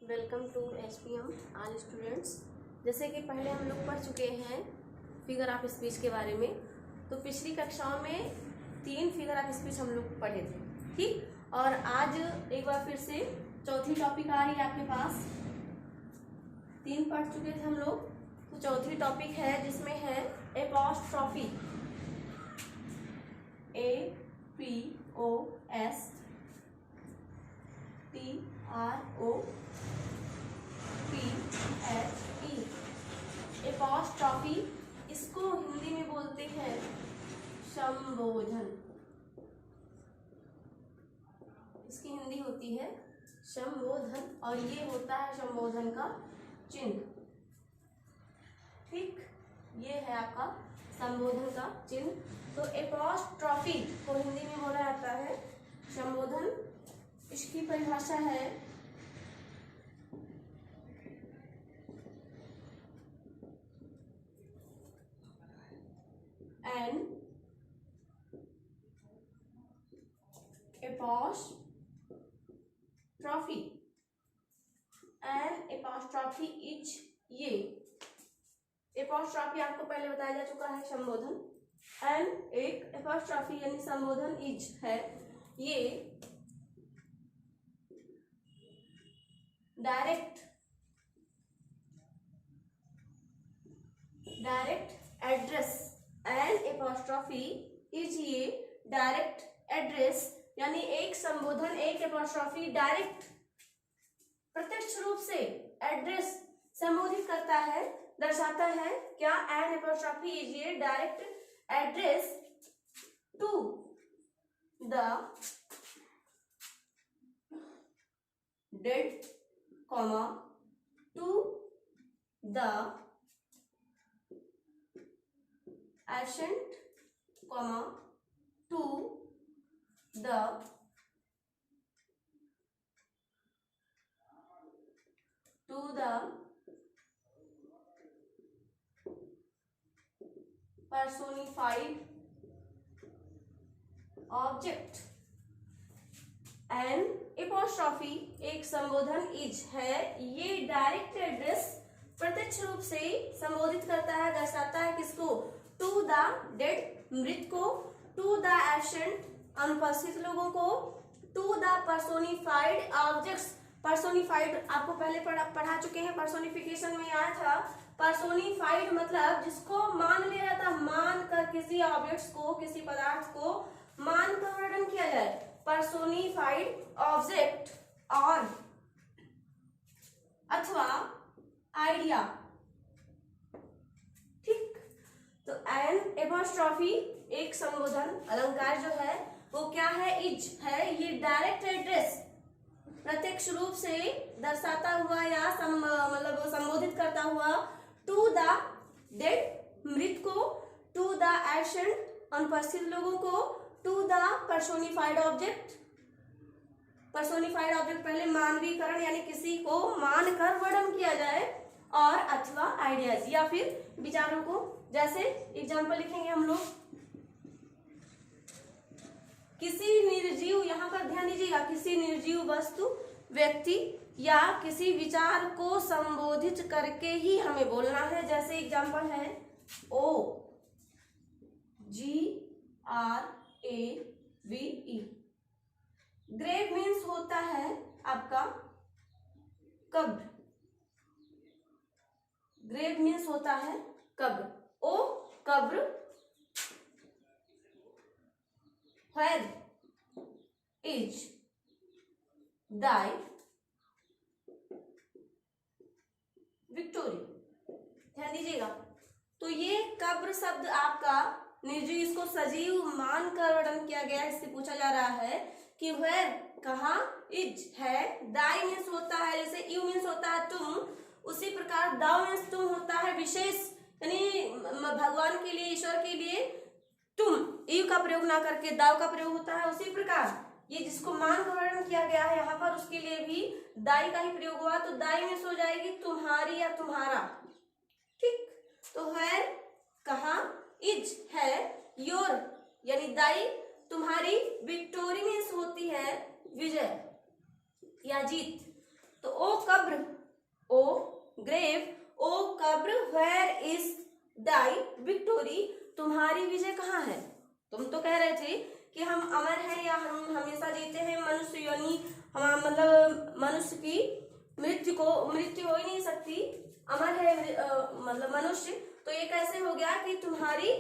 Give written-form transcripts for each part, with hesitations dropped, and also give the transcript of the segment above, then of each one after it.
Welcome to SPM all students. जैसे कि पहले हम लोग पढ़ चुके हैं फिगर ऑफ स्पीच के बारे में, तो पिछली कक्षाओं में 3 फिगर ऑफ स्पीच हम लोग पढ़े थे, ठीक। और आज एक बार फिर से चौथी टॉपिक आ रही है आपके पास। 3 पढ़ चुके थे हम लोग, तो चौथी टॉपिक है जिसमें है एपॉस्ट्रॉफी, APOSTROPHE। एपॉस्ट्रॉफी इसको हिंदी में बोलते हैं संबोधन। इसकी हिंदी होती है संबोधन और ये होता है संबोधन का चिन्ह, ठीक। ये है आपका संबोधन का चिन्ह। तो एपॉस्ट्रॉफी को हिंदी में बोला जाता है संबोधन। इसकी परिभाषा है an apostrophe. An apostrophe is ये एपॉस्ट्रॉफी आपको पहले बताया जा चुका है संबोधन। एन एक एपॉस्ट्रॉफी यानी संबोधन इज है ये direct address. An apostrophe is ये डायरेक्ट एड्रेस यानी एक संबोधन, एक एपॉस्ट्रॉफी डायरेक्ट प्रत्यक्ष रूप से एड्रेस संबोधित करता है, दर्शाता है। क्या? एन एपॉस्ट्रॉफी इज ये direct address to the dead, to the absent, to the personified object. An apostrophe एक संबोधन इज है ये डायरेक्ट एड्रेस प्रत्यक्ष रूप से संबोधित करता है, दर्शाता है किसको? टू द डेड मृत को, टू द एब्सेंट अनुपस्थित लोगों को, to the personified objects. Personified आपको पहले पढ़ा चुके हैं, पर्सोनिफिकेशन में आया था। पर्सोनिफाइड मतलब जिसको मान लिया जाता, मान कर किसी ऑब्जेक्ट्स को, किसी पदार्थ को मान कर वर्णन किया जाए। पर्सोनिफाइड ऑब्जेक्ट और अथवा आइडिया, ठीक। तो एन एपॉस्ट्रॉफी एक संबोधन अलंकार जो है वो क्या है? इज है ये डायरेक्ट एड्रेस प्रत्यक्ष रूप से दर्शाता हुआ या मतलब संबोधित करता हुआ टू द डेड मृत को, टू द एब्सेंट अनुपस्थित लोगों को, to the personified object. Personified object पहले मानवीकरण यानी किसी को मानकर वर्णन किया जाए, और अथवा आइडियाज या फिर विचारों को। जैसे एग्जांपल लिखेंगे हम लोग, किसी निर्जीव, यहां पर ध्यान दीजिएगा, किसी निर्जीव वस्तु, व्यक्ति या किसी विचार को संबोधित करके ही हमें बोलना है। जैसे एग्जांपल है OGRAVE। ग्रेव मीन्स होता है आपका कब्र। ग्रेव मीन्स होता है कब्र। ओ कब्र, where is thy victory। ध्यान दीजिएगा, तो ये कब्र शब्द आपका निर्जीव, इसको सजीव मानकर वर्णन किया गया है। इससे पूछा जा रहा है कि where कहाँ, इज है, दाई मीन्स होता है, जैसे यू मीन्स होता है तुम, उसी प्रकार दाव मीन्स तुम होता है विशेष, यानी भगवान के लिए, ईश्वर के लिए तुम यू का प्रयोग ना करके दाव का प्रयोग होता है। उसी प्रकार ये जिसको मान का वर्णन किया गया है यहाँ पर, उसके लिए भी दाई का ही प्रयोग हुआ, तो दाई मीन्स हो जाएगी तुम्हारी या तुम्हारा, ठीक। तो है कहाँ, इज है, योर यानी दाई, तुम्हारी, विक्टोरी मीन्स होती है विजय या जीत। तो ओ कब्र ग्रेव, ओ कब्र, वेयर इज दाई विक्टोरी, तुम्हारी विजय कहाँ है। तुम तो कह रहे थे कि हम अमर हैं या हम हमेशा जीते हैं, मनुष्य यानी हम मतलब मनुष्य की मृत्यु हो ही नहीं सकती, अमर है मतलब मनुष्य, तो ये कैसे हो गया कि तुम्हारी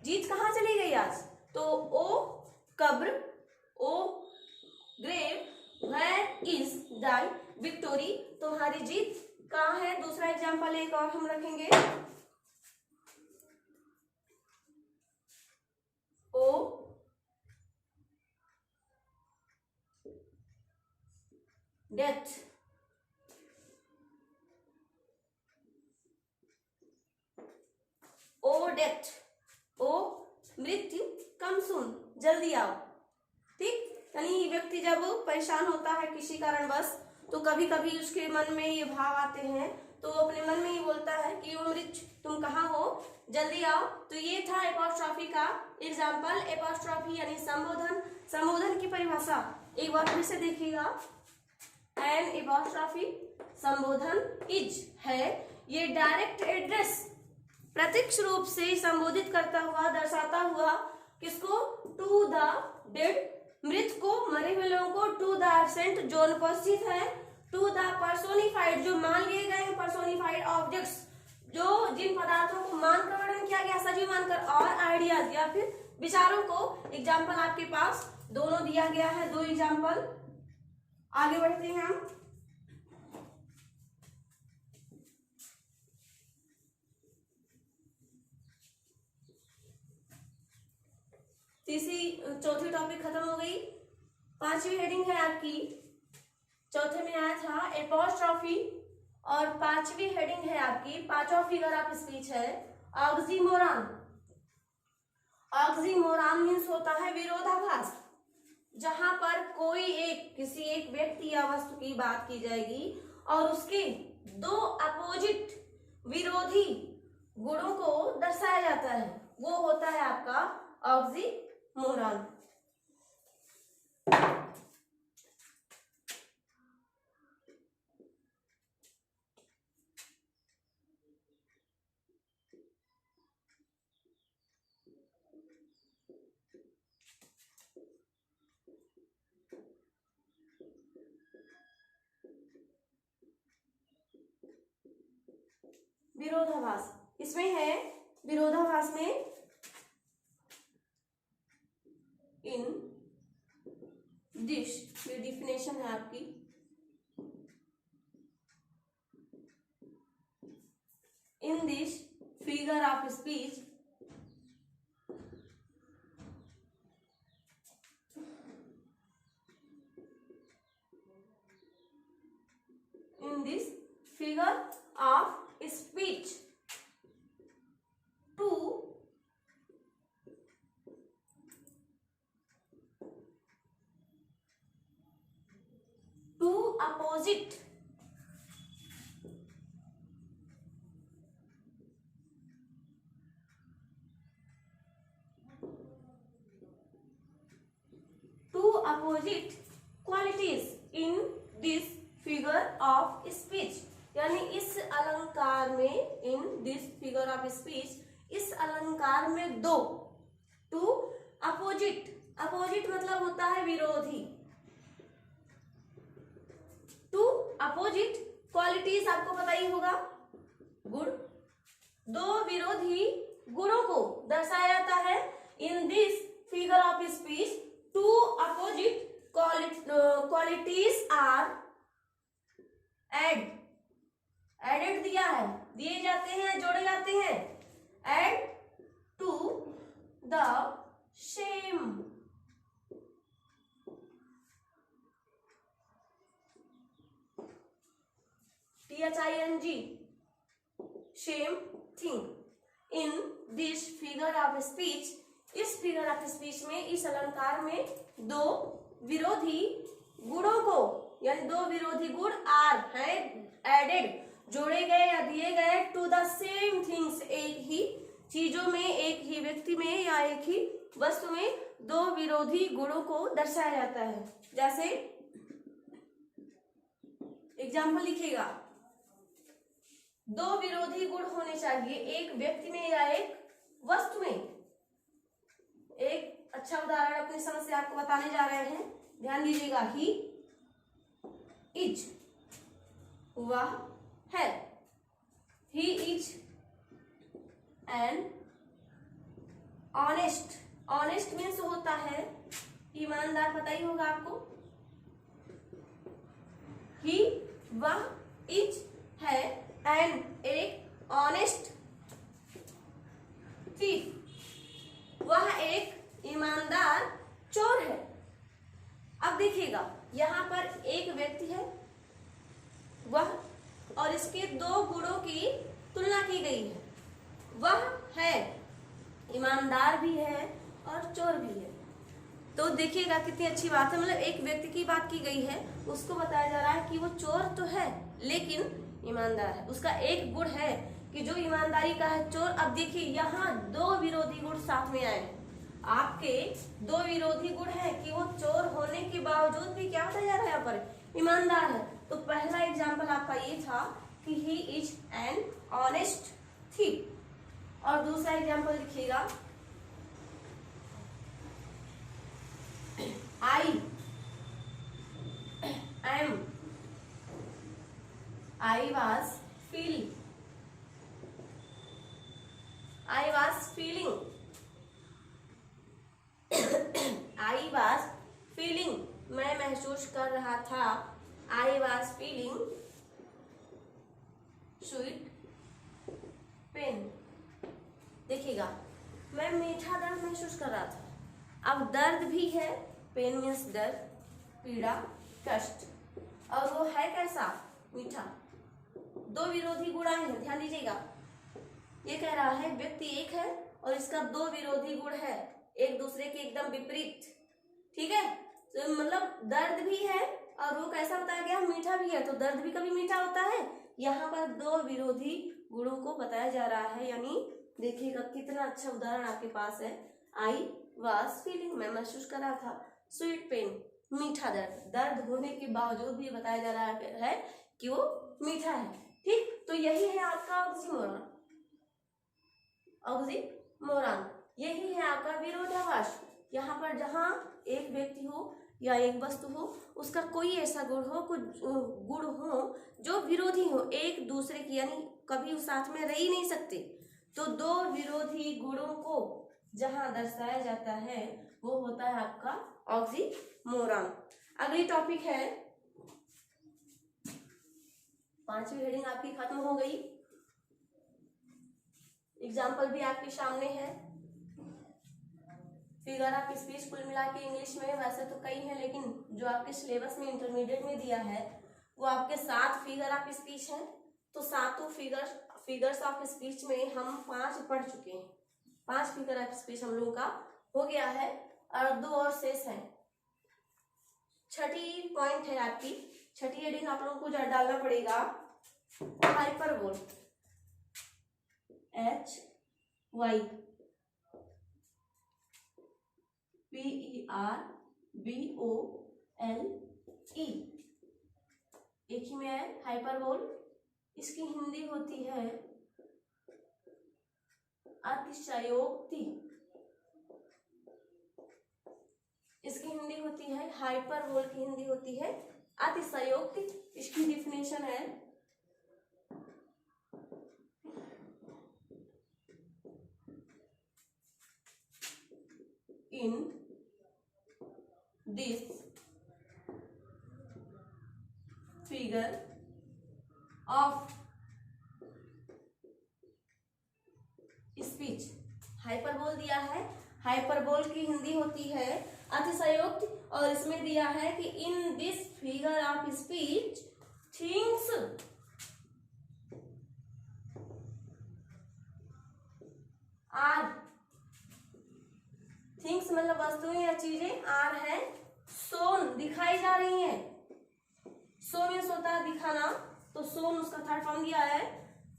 जीत कहाँ चली गई आज। तो ओ कब्र, O grave, where is thy victory, तुम्हारी जीत कहाँ है। दूसरा एग्जाम्पल एक और हम रखेंगे, ओ डेथ, ओ डेथ, ओ मृत्यु, कम सून, जल्दी आओ। ठीक, यानी व्यक्ति जब परेशान होता है किसी कारणवश तो कभी कभी उसके मन में ये भाव आते हैं, तो वो अपने मन में ही बोलता है कि वो मृत्यु तुम कहाँ हो, जल्दी आओ। तो ये था एपॉस्ट्रॉफी का एग्जाम्पल। एपॉस्ट्रॉफी यानी संबोधन। संबोधन की परिभाषा एक बार फिर से देखिएगा। एन एपॉस्ट्रॉफी संबोधन, इज है ये डायरेक्ट एड्रेस, प्रत्यक्ष रूप से संबोधित करता हुआ, दर्शाता हुआ किसको, टू द डेड, मृत को, मरे हुए लोगों को, टू द एब्सेंट जो अनुपस्थित है, टू द पर्सोनिफाइड जो मान लिए गए हैं, पर्सोनिफाइड ऑब्जेक्ट्स जो जिन पदार्थों को मानकर वर्णन किया गया सजीव मानकर, और आइडियाज या फिर विचारों को। एग्जाम्पल आपके पास दोनों दिया गया है, दो एग्जाम्पल। आगे बढ़ते हैं हम। चौथी टॉपिक खत्म हो गई। पांचवी हेडिंग है आपकी, चौथे में आया था एपॉस्ट्रॉफी, और पांचवी हेडिंग है आपकी, पांचवा फिगर ऑफ स्पीच है ऑक्सीमोरॉन। ऑक्सीमोरॉन मीन्स होता है विरोधाभास, जहां पर कोई एक किसी एक व्यक्ति या वस्तु की बात की जाएगी और उसके दो अपोजिट विरोधी गुणों को दर्शाया जाता है, वो होता है आपका ऑक्सीमोरॉन। विरोधाभास, इसमें है विरोधाभास में इन दिस, ये डिफिनेशन है आपकी, इन this figure of speech in this figure of speech two opposite qualities in this figure of speech, यानी इस अलंकार में, इन दिस फिगर ऑफ स्पीच, इस अलंकार में दो, टू अपोजिट, अपोजिट मतलब होता है विरोधी, टू अपोजिट क्वालिटीज आपको पता ही होगा, गुण, दो विरोधी गुणों को दर्शाया जाता है। In this figure of speech two opposite qualities are added दिया है, दिए जाते हैं, जोड़े जाते हैं, add to the same, THING, same thing. In this figure of speech, इस फिगर ऑफ स्पीच में, इस अलंकार में दो विरोधी गुणों को, यानी दो विरोधी गुण आर है एडेड, जोड़े गए या दिए गए, टू द सेम थिंग्स, एक ही चीजों में, एक ही व्यक्ति में या एक ही वस्तु में दो विरोधी गुणों को दर्शाया जाता है। जैसे एग्जाम्पल लिखिएगा, दो विरोधी गुण होने चाहिए एक व्यक्ति में या एक वस्तु में। एक अच्छा उदाहरण अपनी समझ से आपको बताने जा रहे हैं, ध्यान दीजिएगा। ही इज, वह है। He is an honest. Honest means होता है ईमानदार, पता ही होगा आपको। ही, वह, इज है एंड एक ऑनेस्ट थीफ, वह एक ईमानदार चोर है। अब देखिएगा यहाँ पर एक व्यक्ति है, वह, और इसके दो गुणों की तुलना की गई है। वह है ईमानदार भी है और चोर भी है। तो देखिएगा कितनी अच्छी बात है, मतलब एक व्यक्ति की बात की गई है, उसको बताया जा रहा है कि वो चोर तो है लेकिन ईमानदार है। उसका एक गुण है कि जो ईमानदारी का है, चोर। अब देखिए यहाँ दो विरोधी गुण साथ में आए। आपके दो विरोधी गुण है कि वो चोर होने के बावजूद भी क्या बताया जा रहा है यहाँ पर, ईमानदार है। तो पहला एग्जाम्पल आपका ये था कि he is an honest thief. और दूसरा एग्जाम्पल लिखिएगा, I was feeling मैं महसूस कर रहा था। I was feeling sweet pain। देखिएगा मैं मीठा दर्द महसूस कर रहा था। अब दर्द भी है, पेन मीन्स दर्द, पीड़ा, कष्ट, और वो है कैसा, मीठा। दो विरोधी गुण आए हैं, ध्यान दीजिएगा। ये कह रहा है व्यक्ति एक है और इसका दो विरोधी गुण है, एक दूसरे के एकदम विपरीत। ठीक है, तो मतलब दर्द भी है और वो कैसा बताया गया, मीठा भी है। तो दर्द भी कभी मीठा होता है। यहाँ पर दो विरोधी गुणों को बताया जा रहा है, यानी देखिएगा कितना अच्छा उदाहरण आपके पास है। आई वॉज फीलिंग, मैं महसूस कर रहा था, स्वीट पेन, मीठा दर्द। दर्द होने के बावजूद भी बताया जा रहा है कि वो मीठा है। ठीक, तो यही है आपका ऑक्सीमोरॉन। ऑक्सीमोरॉन यही है आपका विरोधाभास। यहाँ पर जहाँ एक व्यक्ति हो या एक वस्तु हो, उसका कोई ऐसा गुण हो, कुछ गुण हो जो विरोधी हो एक दूसरे की, यानी कभी उस साथ में रह ही नहीं सकते। तो दो विरोधी गुणों को जहाँ दर्शाया जाता है वो होता है आपका ऑक्सीमोरॉन। अगली टॉपिक है, पांचवी हेडिंग आपकी खत्म हो गई। एग्जाम्पल भी आपके सामने है। फिगर ऑफ स्पीच कुल मिला के इंग्लिश में वैसे तो कई हैं, लेकिन जो आपके सिलेबस में इंटरमीडिएट में दिया है वो आपके 7 फिगर ऑफ स्पीच है। तो सातों फिगर्स ऑफ स्पीच में हम 5 पढ़ चुके हैं। 5 फिगर ऑफ स्पीच हम लोगों का हो गया है और 2 और शेष है। छठी पॉइंट है आपकी, छठी हेडिंग आप लोगों को डालना पड़ेगा, हाइपरबोल, HYPERBOLE। एक ही में है हाइपरबोल। इसकी हिंदी होती है अतिशयोक्ति। इसकी हिंदी होती है, हाइपरबोल की हिंदी होती है अतिशयोक्ति। इसकी डिफिनेशन है, in this figure of speech. Hyperbole दिया है, हाइपरबोल की हिंदी होती है अतिशयोक्ति, और इसमें दिया है कि in this figure of speech things are, things मतलब वस्तुएं या चीजें, आर है सोन, दिखाई जा रही हैं। सो मीन्स होता है दिखाना, तो सोन उसका थर्ड फॉर्म दिया है।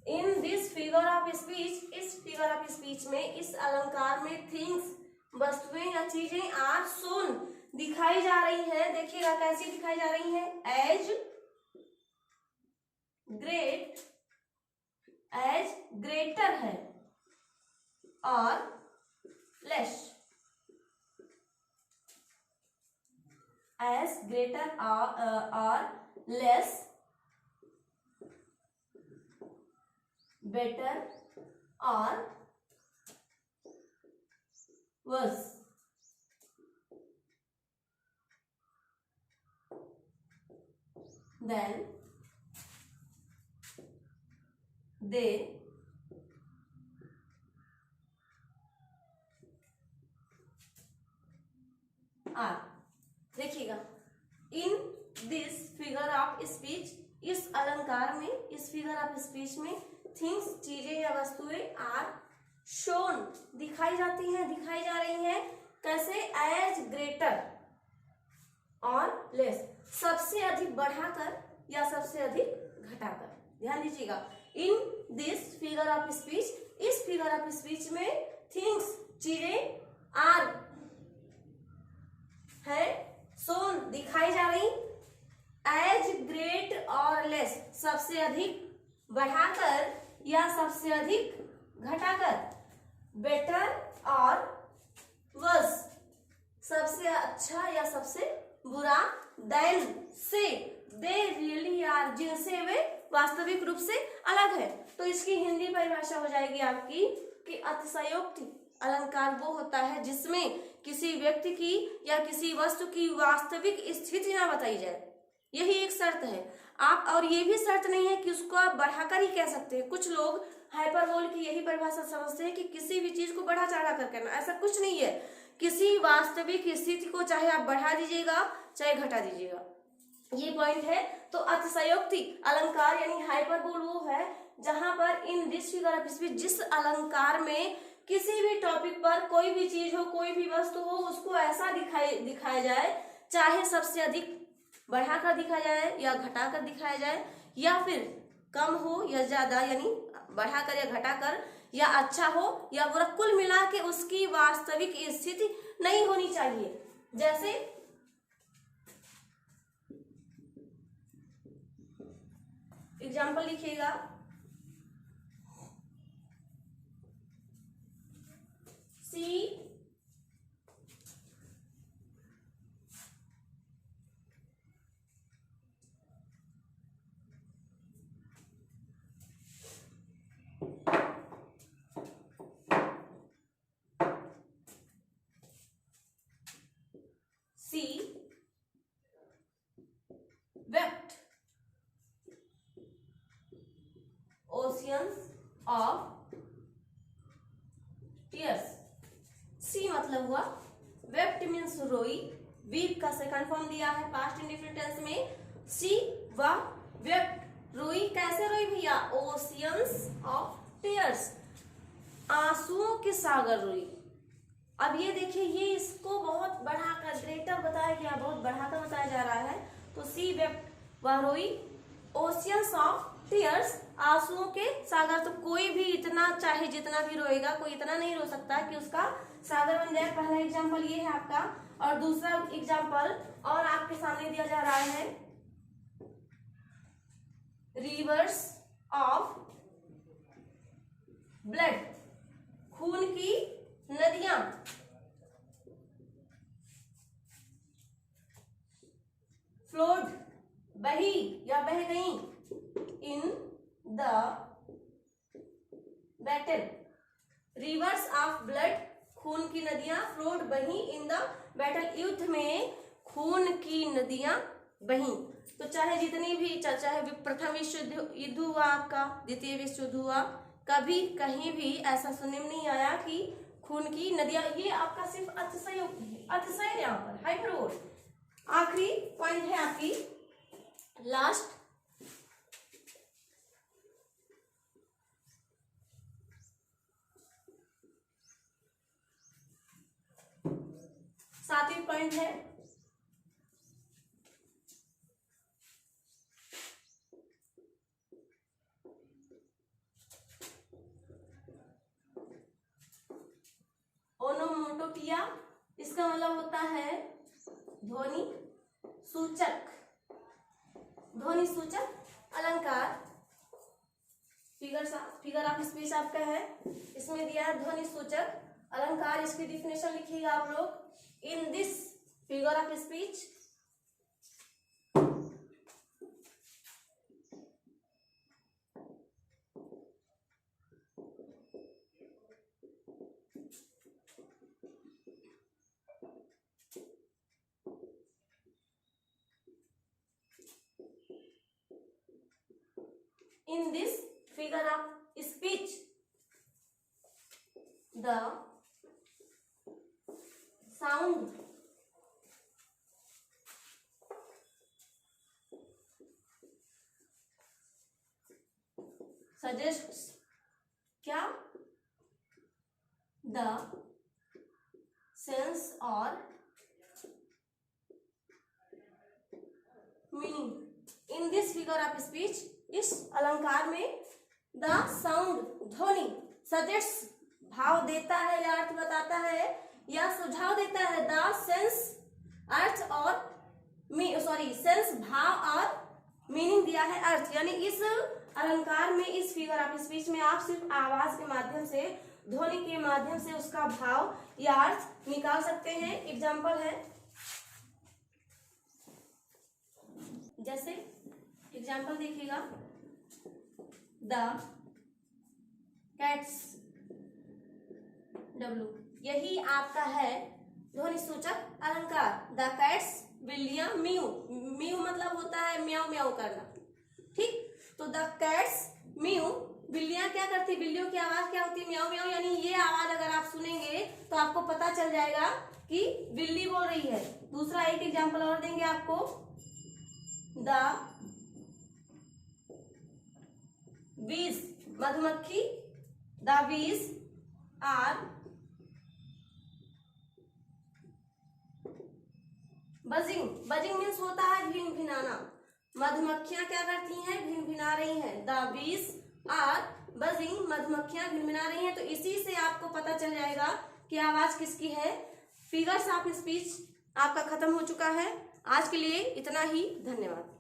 In this figure of speech, इस फिगर ऑफ स्पीच में, इस अलंकार में थिंग्स वस्तुएं या चीजें आर सोन दिखाई जा रही है। देखिएगा कैसी दिखाई जा रही है, एज ग्रेट एज ग्रेटर है और लेस, एज ग्रेटर और लेस, बेटर और वर्स। Then they are। देखिएगा, इन दिस फिगर ऑफ स्पीच, इस अलंकार में, इस फिगर ऑफ स्पीच में थिंग्स चीजें या वस्तुएं आर शोन दिखाई जाती हैं, दिखाई जा रही हैं। कैसे? एज ग्रेटर और लेस, सबसे अधिक बढ़ाकर या सबसे अधिक घटाकर। ध्यान दीजिएगा, इन दिस फिगर ऑफ स्पीच, इस फिगर ऑफ स्पीच में थिंग्स चीजें आर है सोन दिखाई जा रही, एज ग्रेट और लेस, सबसे अधिक बढ़ाकर या सबसे अधिक घटाकर, बेटर और वर्स, सबसे अच्छा या सबसे बुरा, देन से, दे रियली आर, जिनसे वे वास्तविक रूप से अलग है। तो इसकी हिंदी परिभाषा हो जाएगी आपकी कि अतिशयोक्ति अलंकार वो होता है जिसमें किसी व्यक्ति की या किसी वस्तु की वास्तविक स्थिति ना बताई जाए, यही एक शर्त है। आप, और ये भी शर्त नहीं है कि उसको आप बढ़ाकर ही कह सकते हैं। कुछ लोग हाइपरबोल की यही परिभाषा समझते हैं कि किसी भी चीज को बढ़ा चढ़ा कर कहना, ऐसा कुछ नहीं है। किसी वास्तविक स्थिति को चाहे आप बढ़ा दीजिएगा चाहे घटा दीजिएगा, ये पॉइंट है। तो अतिशयोक्ति अलंकार यानी हाइपरबोल वो है जहां पर इन दिस फिगर ऑफ स्पीच, जिस अलंकार में किसी भी टॉपिक पर कोई भी चीज हो, कोई भी वस्तु हो, उसको ऐसा दिखाया जाए, चाहे सबसे अधिक बढ़ाकर दिखाया जाए या घटाकर दिखाया जाए, या फिर कम हो या ज्यादा, यानी बढ़ाकर या घटाकर, या अच्छा हो या बुरा, कुल मिला के उसकी वास्तविक स्थिति नहीं होनी चाहिए। जैसे एग्जाम्पल लिखिएगा, सी wept oceans of tears। सी मतलब हुआ wept मीन्स रोई, वीप का सेकंड फॉर्म दिया है पास्ट इंडिफिनिट टेंस में, सी व wept रोई, कैसे रोई भैया? ओशियंस ऑफ टीयर्स, आंसुओं के सागर रोई। अब ये देखिए, ये इसको बहुत बढ़ाकर ग्रेटर बताया गया, बहुत बढ़ाकर बताया जा रहा है। तो सी वेप्ट, वह रोई, ओशियंस ऑफ टीयर्स, आंसुओं के सागर। तो कोई भी इतना चाहे जितना भी रोएगा, कोई इतना नहीं रो सकता कि उसका सागर बन जाए। पहला एग्जाम्पल ये है आपका, और दूसरा एग्जाम्पल और आपके सामने दिया जा रहा है, रिवर्स ऑफ ब्लड, खून की नदियां, फ्लोड बही या बह गई, in the battle, reverse of blood, खून की नदियां, फ्लोड बही, इन द बैटल, युद्ध में खून की नदियां बही। तो चाहे जितनी भी, चाहे प्रथम विश्व युद्ध हुआ आपका, द्वितीय विश्व युद्ध हुआ, कभी कहीं भी ऐसा सुनने में नहीं आया कि खून की नदियां, ये आपका सिर्फ अतिशयोक्ति है, अतिशय यहाँ पर हाइपरबोल। आखिरी पॉइंट है आपकी लास्ट, सातवीं पॉइंट है ओनोमोटोपिया। इसका मतलब होता है ध्वनि सूचक, ध्वनि सूचक अलंकार। फिगर ऑफ स्पीच आपका है, इसमें दिया है ध्वनि सूचक अलंकार। इसकी डिफिनेशन लिखिएगा आप लोग। इन this figure of speech in this figure of speech the sound suggests क्या the sense or meaning in this figure of speech। इस अलंकार में द साउंड ध्वनि सजेस्ट भाव देता है या अर्थ बताता है या सुझाव देता है। द सेंस अर्थ और सेंस भाव और मीनिंग दिया है अर्थ। यानी इस अलंकार में इस फिगर ऑफ स्पीच में आप सिर्फ आवाज के माध्यम से ध्वनि के माध्यम से उसका भाव या अर्थ निकाल सकते हैं। एग्जाम्पल है, जैसे एग्जाम्पल देखिएगा, द कैट्स W, यही आपका है ध्वनि सूचक अलंकार। द कैट्स, बिल्लियां म्यू, म्यू मतलब होता है म्याऊ म्याऊ करना, ठीक। तो द कैट्स म्यू, बिल्लियां क्या करती, बिल्लियों की आवाज क्या होती है, म्याऊ म्याऊ। यानी ये आवाज अगर आप सुनेंगे तो आपको पता चल जाएगा कि बिल्ली बोल रही है। दूसरा एक एग्जाम्पल और देंगे आपको, द बीज, मधुमक्खी, the bees are buzzing, buzzing means होता है भिन भिनाना। मधुमक्खियां क्या करती हैं, भिन भिना रही हैं। द बीज आर बजिंग, मधुमक्खियां भिन भिना रही हैं। तो इसी से आपको पता चल जाएगा कि आवाज किसकी है। फिगर्स ऑफ स्पीच आपका खत्म हो चुका है। आज के लिए इतना ही, धन्यवाद।